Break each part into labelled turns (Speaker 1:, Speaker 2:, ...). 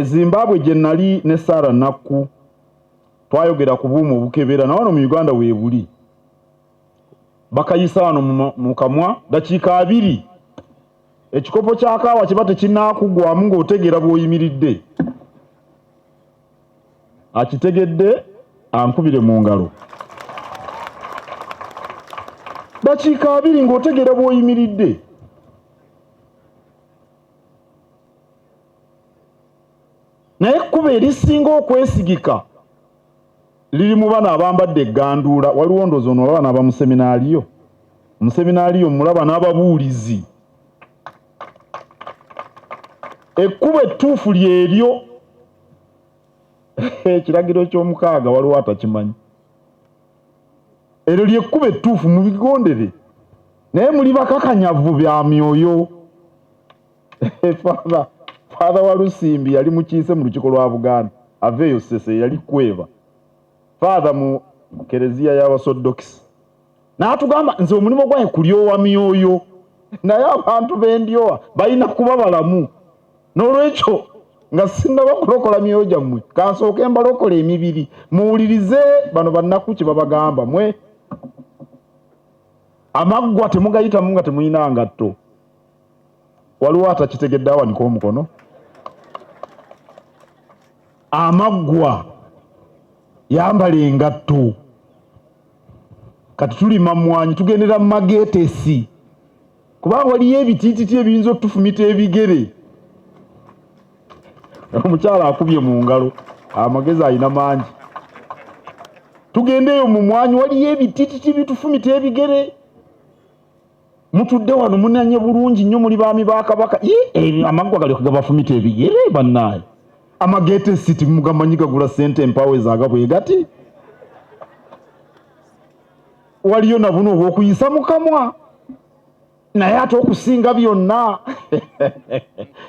Speaker 1: Zimbabwe gye nali ne Sara Nakku twayogera ku buumu obukebera na wano mu Uganda weebuli bakayisa wano mu kamwa dakiika 2 ekikopo kya kaawa kiba tekinnaakugwamu ng'otegeera bw'oyimiridde akitegedde ankubire mu ngalo dakiika 2 ng'otegeera bw'oyimiridde. Naye ekkubo erisinga okwesigika liri mu bana abambadde egganduula. Waliwo ndowooza ono abaana abamuseminaaliyo mulaba n'ababuulizi. Ekkubo ettuufu lyeryo ekiragiro ky'omukaaga waliwo atakimanyi. Eryo lyekkubo ettuufu mubigondere naye muli bakakanyavu bya myoyo. Father wa Lusimbi yali mukiise mu lukiiko lwa Buganda aveeyo Sese yali kweva Father mu kereziya y'Abasodokisi n'atugamba nze omulimu gwange kulyowa myoyo naye abantu b'endyowa balina kuba balamu n'olwekyo nga sinnaba kulokola myoyo gyammwe kansooke mbalokola emibiri muwulirize bano bannaku kye babagamba mwe amaggwa temugayitamu nga temuyina ngatto. Waliwo atakitegedde awanika omukono. Amaggwa yambala engatto kati tuli mamwanyi tugendera mu mageetesi kubanga waliyo ebitiititi ebiyinza otufumita ebigere. Omukyala akubye mu ngalo amagezi alina mangi. Tugendeyo mu mwanyi waliyo ebitiititi bitufumita ebigere. Mutudde wano munanye bulungi nnyo muli baami ba Kabaka. Amaggwa gali gabafumita ebigere bannaye. Amageetesi timugamanyi gagula ssente empawe zaagabwe gati. Waliyo na buno obw'okuyisa mu kamwa naye ate okusinga byonna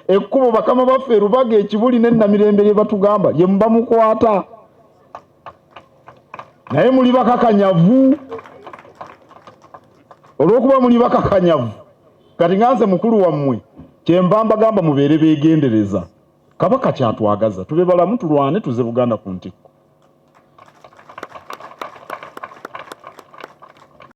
Speaker 1: ekkubo bakama baffe Rubaga ekibuli n'ennamirembe lye batugamba lye muba mukwata naye muli bakakanyavu. Olw'okuba muli bakakanyavu kati nganze mukulu wammwe kyemba mbagamba mubeere beegendereza. Kabaka kyatwagaza tube balamu tulwane tuze Buganda ku ntikko.